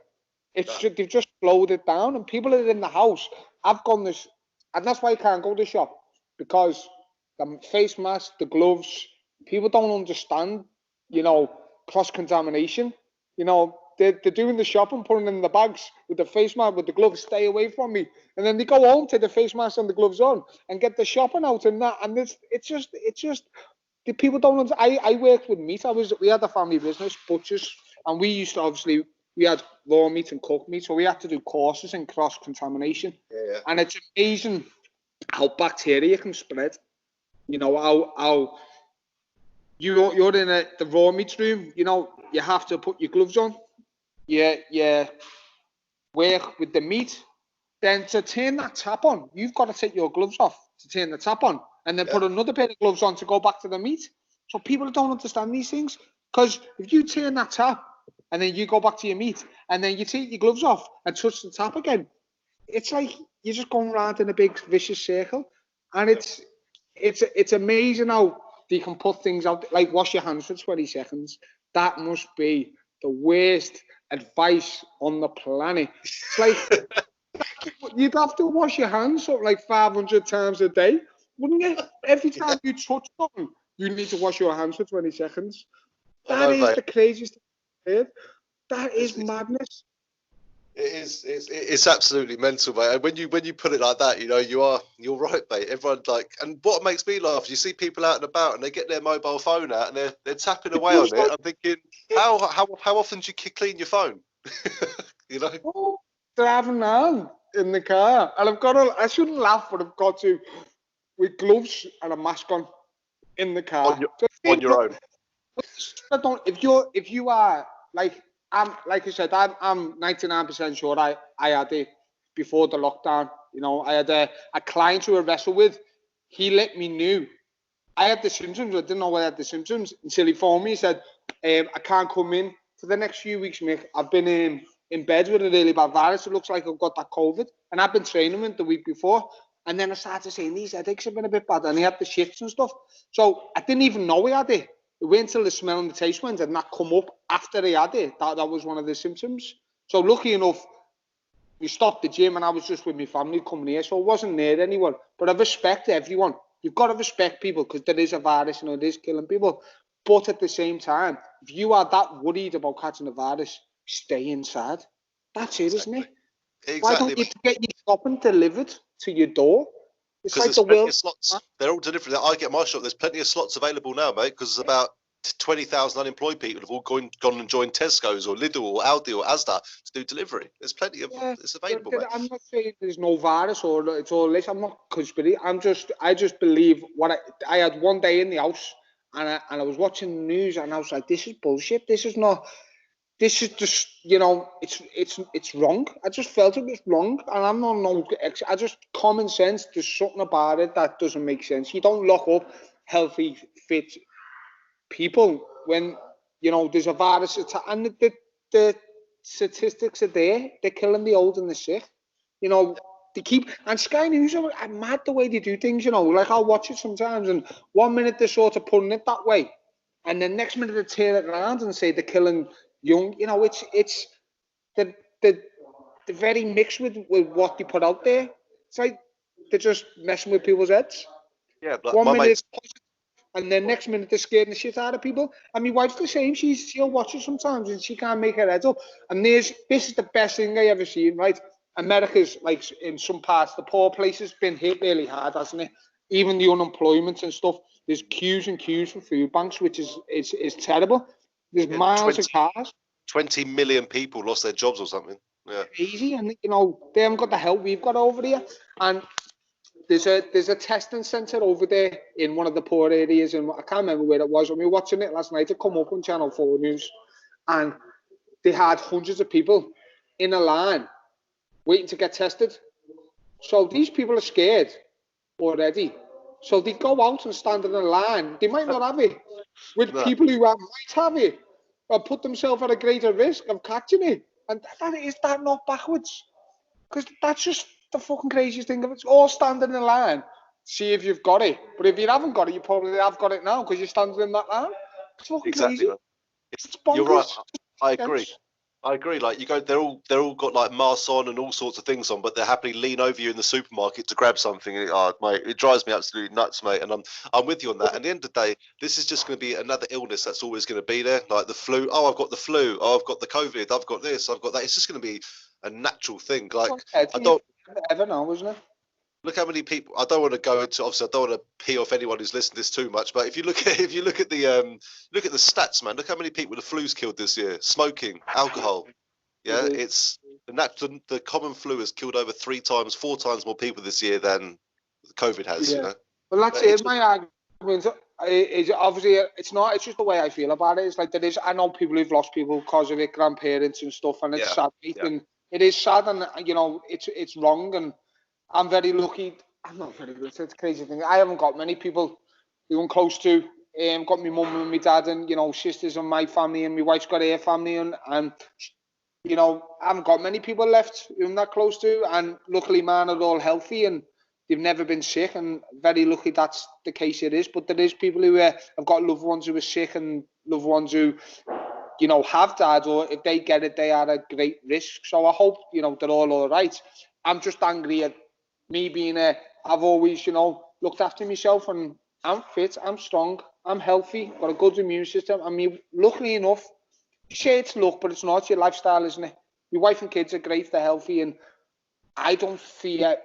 They've just slowed it down, and people are in the house. I've gone this, and that's why I can't go to the shop, because the face mask, the gloves, people don't understand, you know, cross-contamination. You know, they're doing the shopping, putting it in the bags with the face mask, with the gloves, stay away from me. And then they go home, take the face mask and the gloves on, and get the shopping out and that. And it's just, the people don't understand. I worked with meat. We had a family business, butchers, and we used to, obviously, we had raw meat and cooked meat, so we had to do courses in cross-contamination. Yeah. And it's amazing how bacteria can spread. You know, how you're in the raw meat room, you know, you have to put your gloves on. You work with the meat. Then to turn that tap on, you've got to take your gloves off to turn the tap on, and then put another pair of gloves on to go back to the meat. So people don't understand these things, because if you turn that tap and then you go back to your meat and then you take your gloves off and touch the tap again, it's like you're just going around in a big vicious circle. And it's amazing how they can put things out, like wash your hands for 20 seconds. That must be the worst advice on the planet. It's like you'd have to wash your hands something like 500 times a day, wouldn't you? Every time you touch something, you need to wash your hands for 20 seconds. That is the craziest thing. That is madness. It's absolutely mental, mate. And when you put it like that, you know, you're right, mate. Everyone, like, and what makes me laugh is you see people out and about and they get their mobile phone out and they're tapping away on it. I'm thinking, how often do you clean your phone? You know, driving around in the car, and I shouldn't laugh, but I've got to, with gloves and a mask on in the car on your own. If you are like, like I said, I'm 99% sure I had it before the lockdown. You know, I had a client who I wrestled with. He let me know I had the symptoms. I didn't know I had the symptoms until he phoned me. He said, I can't come in for the next few weeks, Mick. I've been in bed with a really bad virus. It looks like I've got that COVID. And I've been training him the week before. And then I started saying these headaches have been a bit bad. And he had the shits and stuff. So I didn't even know he had it. It went until the smell and the taste went, and that come up after he had it. That was one of the symptoms. So lucky enough, we stopped the gym and I was just with my family coming here. So I wasn't near anyone. But I respect everyone. You've got to respect people, because there is a virus and it is killing people. But at the same time, if you are that worried about catching a virus, stay inside. That's it, isn't it? Exactly. Why don't you get your shopping delivered to your door? It's like the world. Slots. They're all different. I get my shop. There's plenty of slots available now, mate, because there's about 20,000 unemployed people have all gone and joined Tesco's or Lidl or Aldi or Asda to do delivery. There's plenty of it's available, mate. I'm not saying there's no virus or it's all this. I'm not conspiracy. I just believe what I had one day in the house and I was watching the news and I was like, this is bullshit. This is just, you know, it's wrong. I just felt it was wrong, and I'm not I just common sense. There's something about it that doesn't make sense. You don't lock up healthy, fit people when, you know, there's a virus and the statistics are there. They're killing the old and the sick. You know, they keep, and Sky News are mad the way they do things. You know, like I'll watch it sometimes, and 1 minute they're sort of putting it that way, and the next minute they turn it around and say they're killing young. You know, it's the very mixed with what they put out there. It's like they're just messing with people's heads. Yeah, like 1 my minute, mates. and then next minute they're scaring the shit out of people. And my wife's the same. She'll watch it sometimes and she can't make her head up. And this is the best thing I ever seen, right? America's, like, in some parts, the poor places, been hit really hard, hasn't it? Even the unemployment and stuff. There's queues and queues for food banks, which is terrible. There's miles of cars. 20 million people lost their jobs or something. Yeah. Crazy, and they haven't got the help we've got over here. And there's a testing centre over there in one of the poor areas, and I can't remember where it was. We were watching it last night. It come up on Channel 4 News, and they had hundreds of people in a line waiting to get tested. So these people are scared already. So they go out and stand in a line. They might not have it with people who might have it, or put themselves at a greater risk of catching it. And is that not backwards? Because that's just the fucking craziest thing. It's all standing in a line, see if you've got it. But if you haven't got it, you probably have got it now because you're standing in that line. It's fucking crazy. It's bonkers. You're right. I agree. Like, you go, they're all got like masks on and all sorts of things on, but they happily lean over you in the supermarket to grab something. Mate, it drives me absolutely nuts, mate. And I'm with you on that. At the end of the day, this is just going to be another illness that's always going to be there, like the flu. Oh, I've got the flu. Oh, I've got the COVID. I've got this. I've got that. It's just going to be a natural thing. Like, I don't ever know, isn't it? Look how many people. I don't want to go into. Obviously, I don't want to pee off anyone who's listened to this too much. But if you look at the stats, man, look how many people the flu's killed this year. Smoking, alcohol. Yeah, it's the common flu has killed over 4 times more people this year than COVID has. Yeah. You know. Well, that's it. My argument is obviously it's not. It's just the way I feel about it. It's like there is. I know people who've lost people because of it, grandparents and stuff, and it's sad. And it is sad, and it's wrong. And I'm very lucky. I'm not very lucky. It's a crazy thing. I haven't got many people who I'm close to. Got my mum and my dad, and sisters and my family, and my wife's got her family, and I haven't got many people left who I'm that close to. And luckily, mine are all healthy and they've never been sick. And very lucky that's the case it is. But there is people who have got loved ones who are sick and loved ones who, have died, or if they get it, they are at great risk. So I hope, they're all right. I'm just angry at me being I've always, looked after myself, and I'm fit, I'm strong, I'm healthy, got a good immune system. I mean, luckily enough, you say it's luck, but it's not. It's your lifestyle, isn't it? My wife and kids are great, they're healthy, and I don't fear,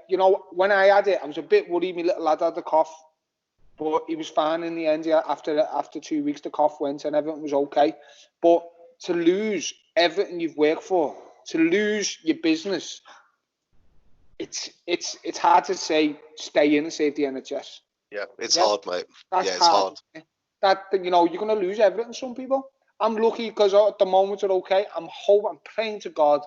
when I had it, I was a bit worried. My little lad had the cough, but he was fine in the end. Yeah, after 2 weeks, the cough went and everything was okay. But to lose everything you've worked for, to lose your business, it's hard to say stay in and save the NHS. Yeah, it's hard, mate. It's hard. That you're going to lose everything. Some people. I'm lucky because at the moment are okay. I'm praying to God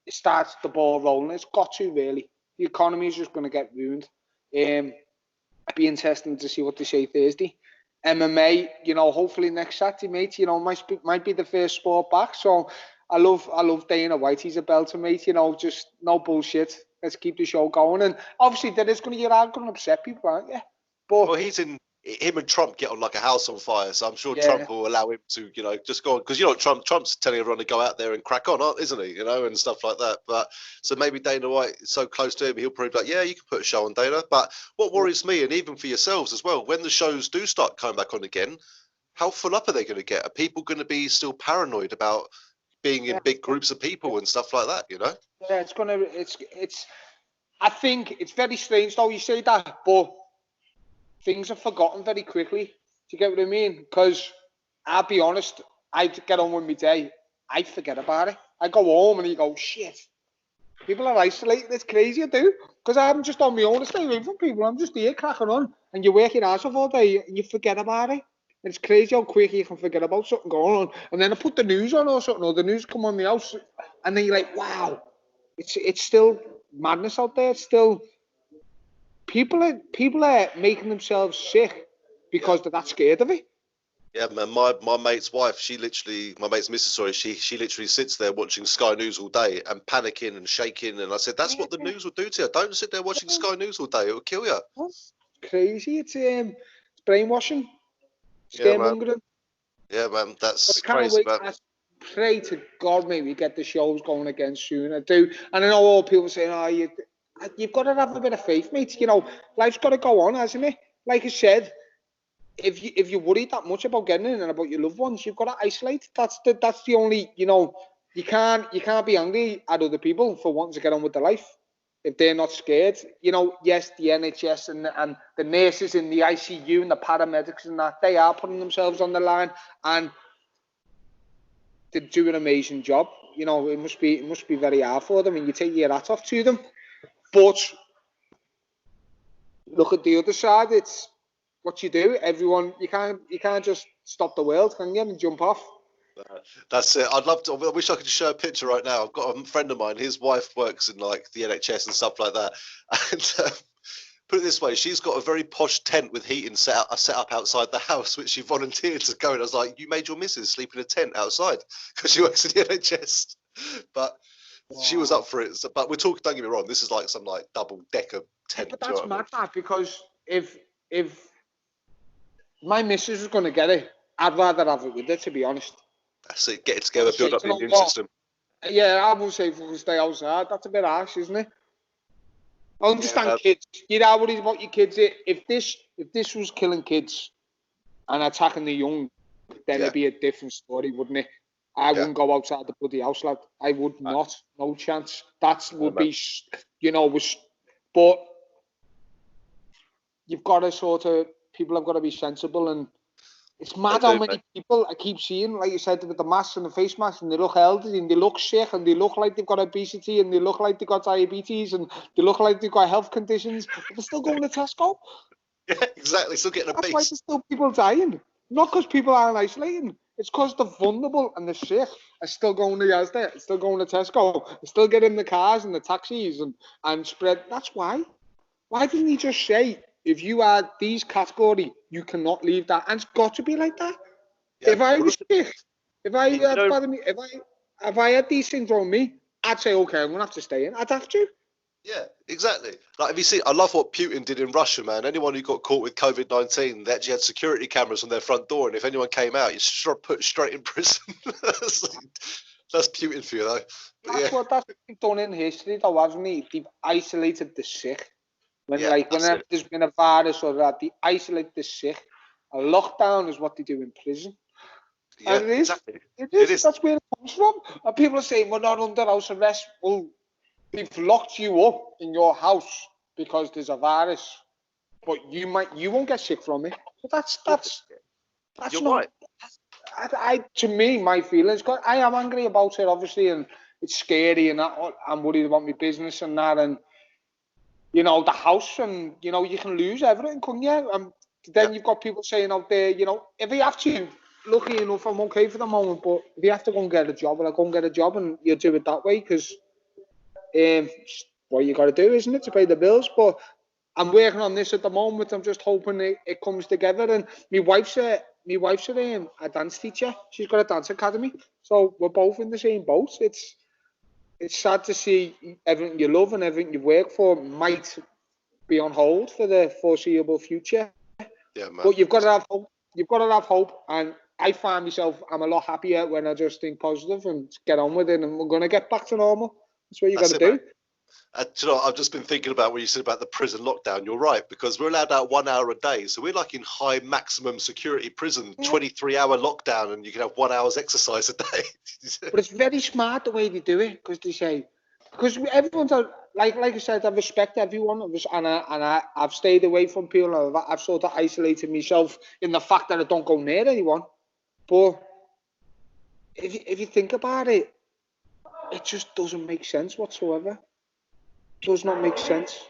it starts the ball rolling. It's got to, really. The economy is just going to get ruined. It'd be interesting to see what they say Thursday. MMA, hopefully next Saturday, mate. Might be the first sport back. So I love Dana White. He's a belter, mate. Just no bullshit. Let's keep the show going. And obviously, you're going to upset people, aren't you? But him and Trump get on like a house on fire, so I'm sure Trump will allow him to, just go on, because Trump's telling everyone to go out there and crack on, isn't he? And stuff like that. But so maybe Dana White is so close to him, he'll probably be like, yeah, you can put a show on, Dana. But what worries me, and even for yourselves as well, when the shows do start coming back on again, how full up are they going to get? Are people going to be still paranoid about being in big groups of people and stuff like that? Yeah, it's. I think it's very strange though you say that, but things are forgotten very quickly. Do you get what I mean? Because I'll be honest, I get on with my day, I forget about it. I go home and you go, shit, people are isolated. It's crazy, I do. Because I'm just on my own to stay away from people. I'm just here cracking on. And you work your ass off all day and you forget about it. And it's crazy how quick you can forget about something going on. And then I put the news on or something, or the news come on the house, and then you're like, wow, it's still madness out there. It's still... People are making themselves sick because they're that scared of it. Yeah, man. My mate's wife, my mate's missus, sorry, she literally sits there watching Sky News all day and panicking and shaking. And I said, that's what the news will do to you. Don't sit there watching Sky News all day. It will kill you. It's crazy. It's brainwashing. Scaremongering. Yeah, man. That's crazy, man. I pray to God maybe get the shows going again soon. I do. And I know all people saying, you've got to have a bit of faith, mate. You know, life's got to go on, hasn't it? Like I said, if you're worried that much about getting in and about your loved ones, you've got to isolate. That's the only, you know, you can't be angry at other people for wanting to get on with their life if they're not scared. You know, yes, the NHS and the nurses in the ICU and the paramedics and that, they are putting themselves on the line and they do an amazing job. You know, it must be very hard for them, and you take your hat off to them. But look at the other side. It's what you do. Everyone, you can't just stop the world, can you, and jump off? That's it. I wish I could show a picture right now. I've got a friend of mine. His wife works in like the NHS and stuff like that. And put it this way, she's got a very posh tent with heating set up outside the house, which she volunteered to go. And I was like, you made your missus sleep in a tent outside because she works in the NHS. But she was up for it. So, but we're talking. Don't get me wrong. This is like some like double decker tent. But that's mad, that, because if my missus was going to get it, I'd rather have it with her, to be honest. That's it. Get it together, build up the immune system. Yeah, I would say fucking stay outside. That's a bit harsh, isn't it? I understand kids. You're not worried about your kids. If this was killing kids and attacking the young, then it'd be a different story, wouldn't it? I wouldn't go outside the bloody house, lad. I would not. No chance. That would be, you know, but you've got to people have got to be sensible, and it's mad how many people I keep seeing, like you said, with the masks and the face masks, and they look healthy, and they look sick, and they look like they've got obesity, and they look like they've got diabetes, and they look like they've got health conditions, but they're still going to Tesco. Yeah, exactly. Still getting obese. That's why there's still people dying. Not because people aren't isolating. It's because the vulnerable and the sick are still going to Asda, still going to Tesco, still getting in the cars and the taxis and spread. That's why. Why didn't he just say, if you are these category, you cannot leave that? And it's got to be like that. Yeah. If I was sick, if I had these things on me, I'd say, okay, I'm going to have to stay in. I'd have to. Yeah, exactly. Like, if you see, I love what Putin did in Russia, man. Anyone who got caught with COVID-19, they actually had security cameras on their front door, and if anyone came out, you put straight in prison. That's Putin for you, though. That's what they've done in history, though, hasn't he? They've isolated the sick. Whenever there's been a virus or that, they isolate the sick. A lockdown is what they do in prison. Yeah, and it is. Exactly. It is. That's where it comes from. And people are saying we're not under house arrest. Well, they've locked you up in your house because there's a virus, but you won't get sick from it. So that's You're not right. To me, my feelings. Cause I am angry about it, obviously, and it's scary, and I'm worried about my business and that, and you know, the house, and you know, you can lose everything, couldn't you? And then you've got people saying out there, you know, if you have to, lucky enough, I'm okay for the moment, but if you have to go and get a job, well, I'll go and get a job, and you do it that way, because what you got to do, isn't it, to pay the bills? But I'm working on this at the moment. I'm just hoping it comes together. And my wife's a dance teacher. She's got a dance academy, so we're both in the same boat. It's sad to see everything you love and everything you work for might be on hold for the foreseeable future. Yeah, man. But you've got to have hope. You've got to have hope. And I find myself, I'm a lot happier when I just think positive and get on with it. And we're going to get back to normal. That's what you got to do. You know, I've just been thinking about what you said about the prison lockdown. You're right, because we're allowed out 1 hour a day. So we're like in high maximum security prison, 23-hour lockdown, and you can have 1 hour's exercise a day. But it's very smart the way they do it, because they say, because everyone's like I said, I respect everyone, and I've stayed away from people. I've sort of isolated myself in the fact that I don't go near anyone. But if you think about it, it just doesn't make sense whatsoever. Does not make sense.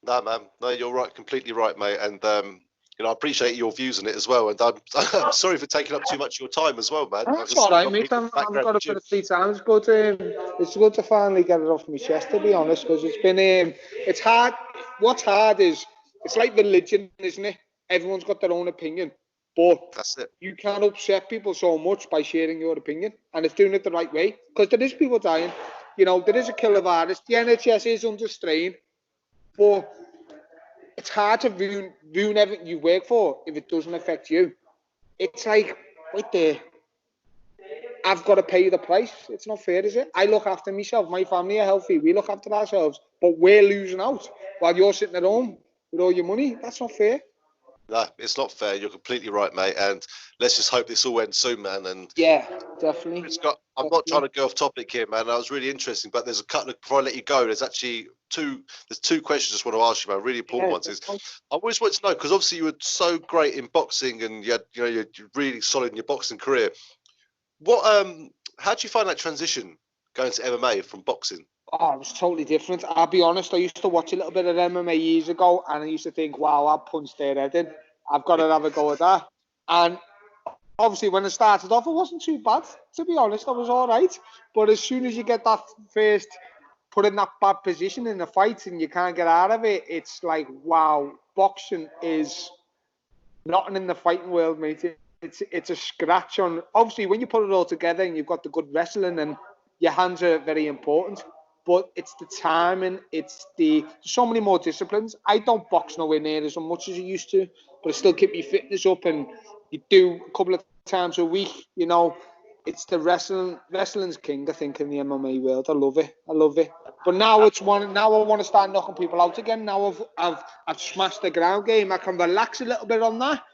No, man. No, you're right. Completely right, mate. And, you know, I appreciate your views on it as well. And I'm sorry for taking up too much of your time as well, man. That's all right, mate. I've got a bit of free time. It's good to finally get it off my chest, to be honest, because it's been, it's hard. What's hard is, it's like religion, isn't it? Everyone's got their own opinion. But that's it. You can't upset people so much by sharing your opinion. And it's doing it the right way. Because there is people dying. You know, there is a killer virus. The NHS is under strain. But it's hard to ruin everything you work for if it doesn't affect you. It's like, right there. I've got to pay you the price. It's not fair, is it? I look after myself. My family are healthy. We look after ourselves. But we're losing out while you're sitting at home with all your money. That's not fair. No, it's not fair. You're completely right, mate. And let's just hope this all ends soon, man. And yeah, definitely. I'm not trying to go off topic here, man. That was really interesting. But there's a couple of, before I let you go, there's two questions I just want to ask you, man. Really important ones. I always want to know, because obviously you were so great in boxing and you're really solid in your boxing career. How do you find that transition going to MMA from boxing? Oh, it was totally different. I'll be honest, I used to watch a little bit of MMA years ago and I used to think, wow, I punched their head in. I've got to have a go at that. And obviously when it started off, it wasn't too bad. To be honest, I was all right. But as soon as you get that first put in that bad position in the fight and you can't get out of it, it's like, wow, boxing is nothing in the fighting world, mate. It's a scratch on. Obviously, when you put it all together and you've got the good wrestling and your hands are very important, but it's the timing, so many more disciplines. I don't box nowhere near as much as I used to, but I still keep my fitness up and you do a couple of times a week, it's the wrestling. Wrestling's king, I think, in the MMA world. I love it. But now now I want to start knocking people out again. Now I've smashed the ground game. I can relax a little bit on that.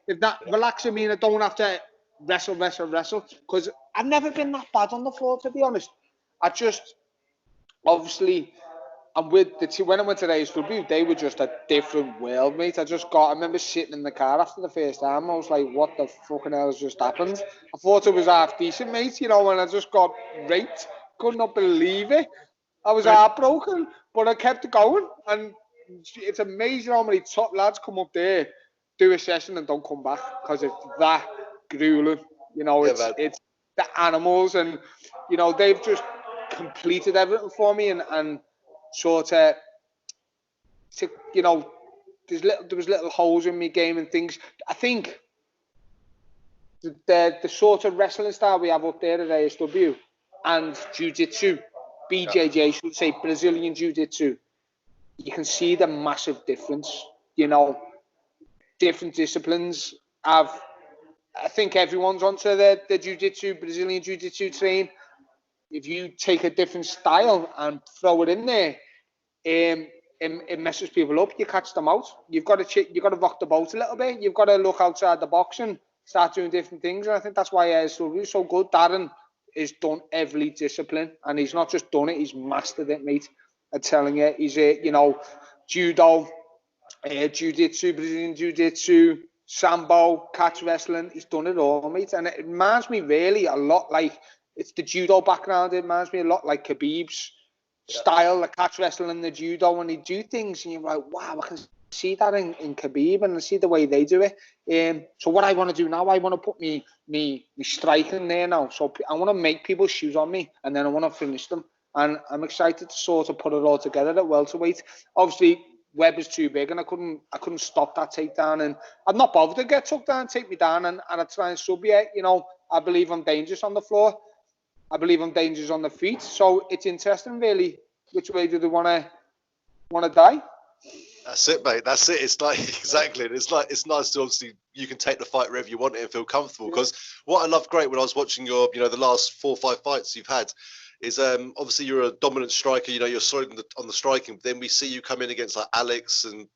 If that relaxing mean I don't have to wrestle, because I've never been that bad on the floor, to be honest. I just, obviously, and with the when I went to the ASW, they were just a different world, mate. I remember sitting in the car after the first time. I was like, what the fucking hell has just happened? I thought it was half decent, mate, and I just got raped. Could not believe it. I was heartbroken, but I kept going. And it's amazing how many top lads come up there, do a session and don't come back because it's that grueling. It's the animals, and they've just completed everything for me, and sort of, there was little holes in my game and things. I think the sort of wrestling style we have up there at ASW and jiu-jitsu, BJJ, should say Brazilian jiu-jitsu, you can see the massive difference. Different disciplines I think everyone's onto the jiu-jitsu, Brazilian jiu-jitsu train. If you take a different style and throw it in there, it messes people up. You catch them out. You've got to rock the boat a little bit. You've got to look outside the box and start doing different things. And I think that's why ASW is so good. Darren has done every discipline, and he's not just done it; he's mastered it, mate. I'm telling you, he's judo, jiu-jitsu, Brazilian jiu-jitsu, sambo, catch wrestling. He's done it all, mate. And it reminds me really a lot like, it's the judo background. It reminds me a lot like Khabib's style, the catch wrestling and the judo, when they do things and you're like, wow, I can see that in Khabib, and I see the way they do it. So what I want to do now, I want to put me striking there now. So I want to make people shoot on me, and then I want to finish them. And I'm excited to sort of put it all together at welterweight. Obviously, Webb is too big, and I couldn't stop that takedown. And I'm not bothered to get took down, take me down, and I try and sub you. I believe I'm dangerous on the floor. I believe I'm dangerous on the feet. So it's interesting, really, which way do they want to die? That's it, mate. That's it. It's like, exactly. It's nice to, obviously, you can take the fight wherever you want it and feel comfortable. Because what I love great when I was watching your, the last 4 or 5 fights you've had is, obviously you're a dominant striker. You're solid on the striking. But then we see you come in against like Alex and,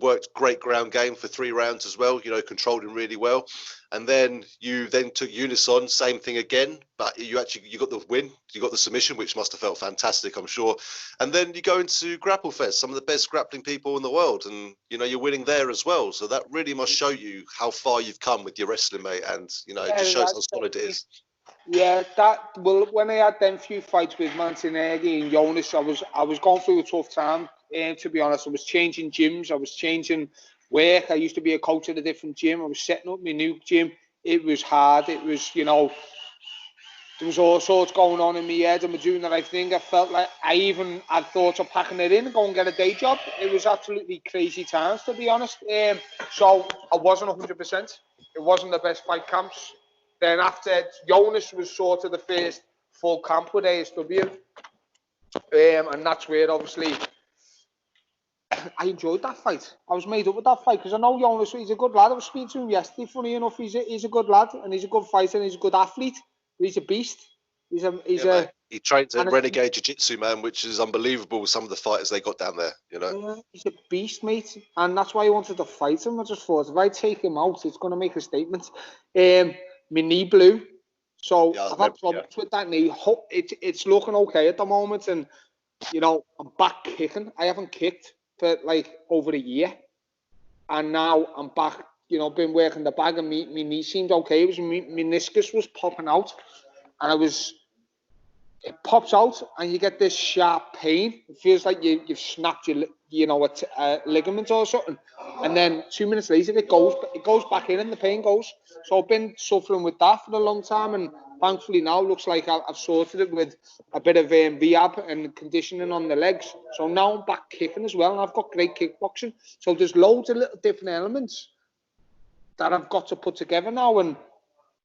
worked great ground game for 3 rounds as well. Controlled him really well. And then you took Unison, same thing again, but you got the win, you got the submission, which must have felt fantastic, I'm sure. And then you go into Grapple Fest, some of the best grappling people in the world, and you're winning there as well. So that really must show you how far you've come with your wrestling, mate, and it just shows how solid it is. Yeah, when I had them few fights with Montenegro and Jonas, I was going through a tough time. To be honest, I was changing gyms, I was changing work. I used to be a coach at a different gym. I was setting up my new gym. It was hard. It was, there was all sorts going on in my head. Am I doing the right thing? I felt like I had thoughts of packing it in and go and get a day job. It was absolutely crazy times, to be honest. So I wasn't 100%. It wasn't the best fight camps. Then after, Jonas was sort of the first full camp with ASW. And that's where, obviously, I enjoyed that fight. I was made up with that fight because I know Jonas, he's a good lad. I was speaking to him yesterday, funny enough. He's a good lad, and he's a good fighter, and he's a good athlete. He's a beast. He's mate. He trains at and Renegade Jiu-Jitsu, man, which is unbelievable with some of the fighters they got down there, you know. he's a beast, mate. And that's why I wanted to fight him. I just thought, if I take him out, it's going to make a statement. My knee blew. So Yeah, I've had problems with that knee. It's looking okay at the moment. And, you know, I'm back kicking. I haven't kicked for, like, over a year. And now I'm back, you know, been working the bag, and my knee seemed okay. It was my meniscus was popping out. And it pops out, and you get this sharp pain. It feels like you've snapped a ligament or something. And then 2 minutes later, it goes back in, and the pain goes. So I've been suffering with that for a long time, and thankfully now it looks like I've sorted it with a bit of rehab and conditioning on the legs. So now I'm back kicking as well, and I've got great kickboxing. So there's loads of little different elements that I've got to put together now and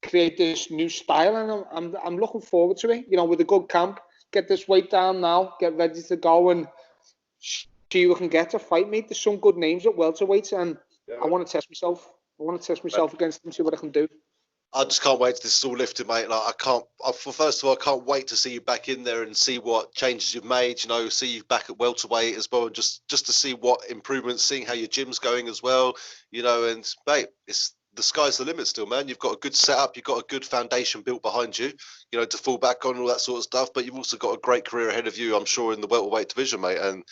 create this new style, and I'm looking forward to it. You know, with a good camp, get this weight down now, get ready to go and see who can get to fight me. There's some good names at welterweights, and I want to test myself. I want to test myself against them, see what I can do. I just can't wait till this is all lifted, mate. Like, first of all, I can't wait to see you back in there and see what changes you've made. You know, see you back at welterweight as well, and just to see what improvements, seeing how your gym's going as well. You know, and mate, the sky's the limit still, man. You've got a good setup, you've got a good foundation built behind you, you know, to fall back on, all that sort of stuff. But you've also got a great career ahead of you, I'm sure, in the welterweight division, mate. And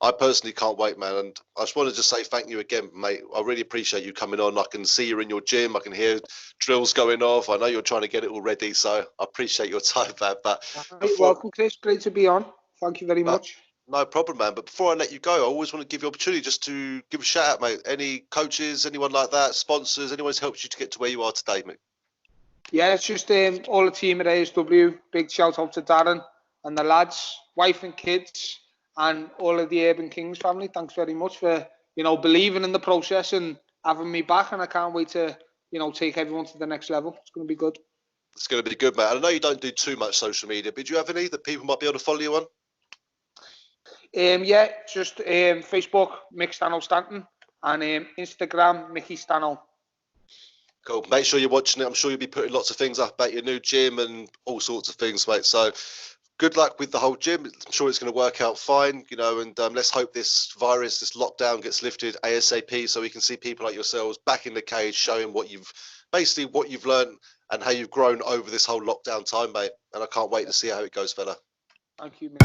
I personally can't wait, man. And I just want to say thank you again, mate. I really appreciate you coming on. I can see you in your gym. I can hear drills going off. I know you're trying to get it all ready, so I appreciate your time, man. But welcome, Chris. Great to be on. Thank you very much. No problem, man. But before I let you go, I always want to give you an opportunity just to give a shout out, mate. Any coaches, anyone like that, sponsors, anyone who's helped you to get to where you are today, mate? Yeah, it's just all the team at ASW. Big shout out to Darren and the lads, wife and kids, and all of the Urban Kings family. Thanks very much for, you know, believing in the process and having me back. And I can't wait to, you know, take everyone to the next level. It's going to be good. It's going to be good, mate. I know you don't do too much social media, but do you have any that people might be able to follow you on? Yeah, just Facebook, Mick Stanton, and Instagram, Mickey Stanton. Cool. Make sure you're watching it. I'm sure you'll be putting lots of things up about your new gym and all sorts of things, mate. So good luck with the whole gym. I'm sure it's going to work out fine, you know, and let's hope this virus, this lockdown gets lifted ASAP so we can see people like yourselves back in the cage showing what you've learned and how you've grown over this whole lockdown time, mate. And I can't wait to see how it goes, fella. Thank you, mate.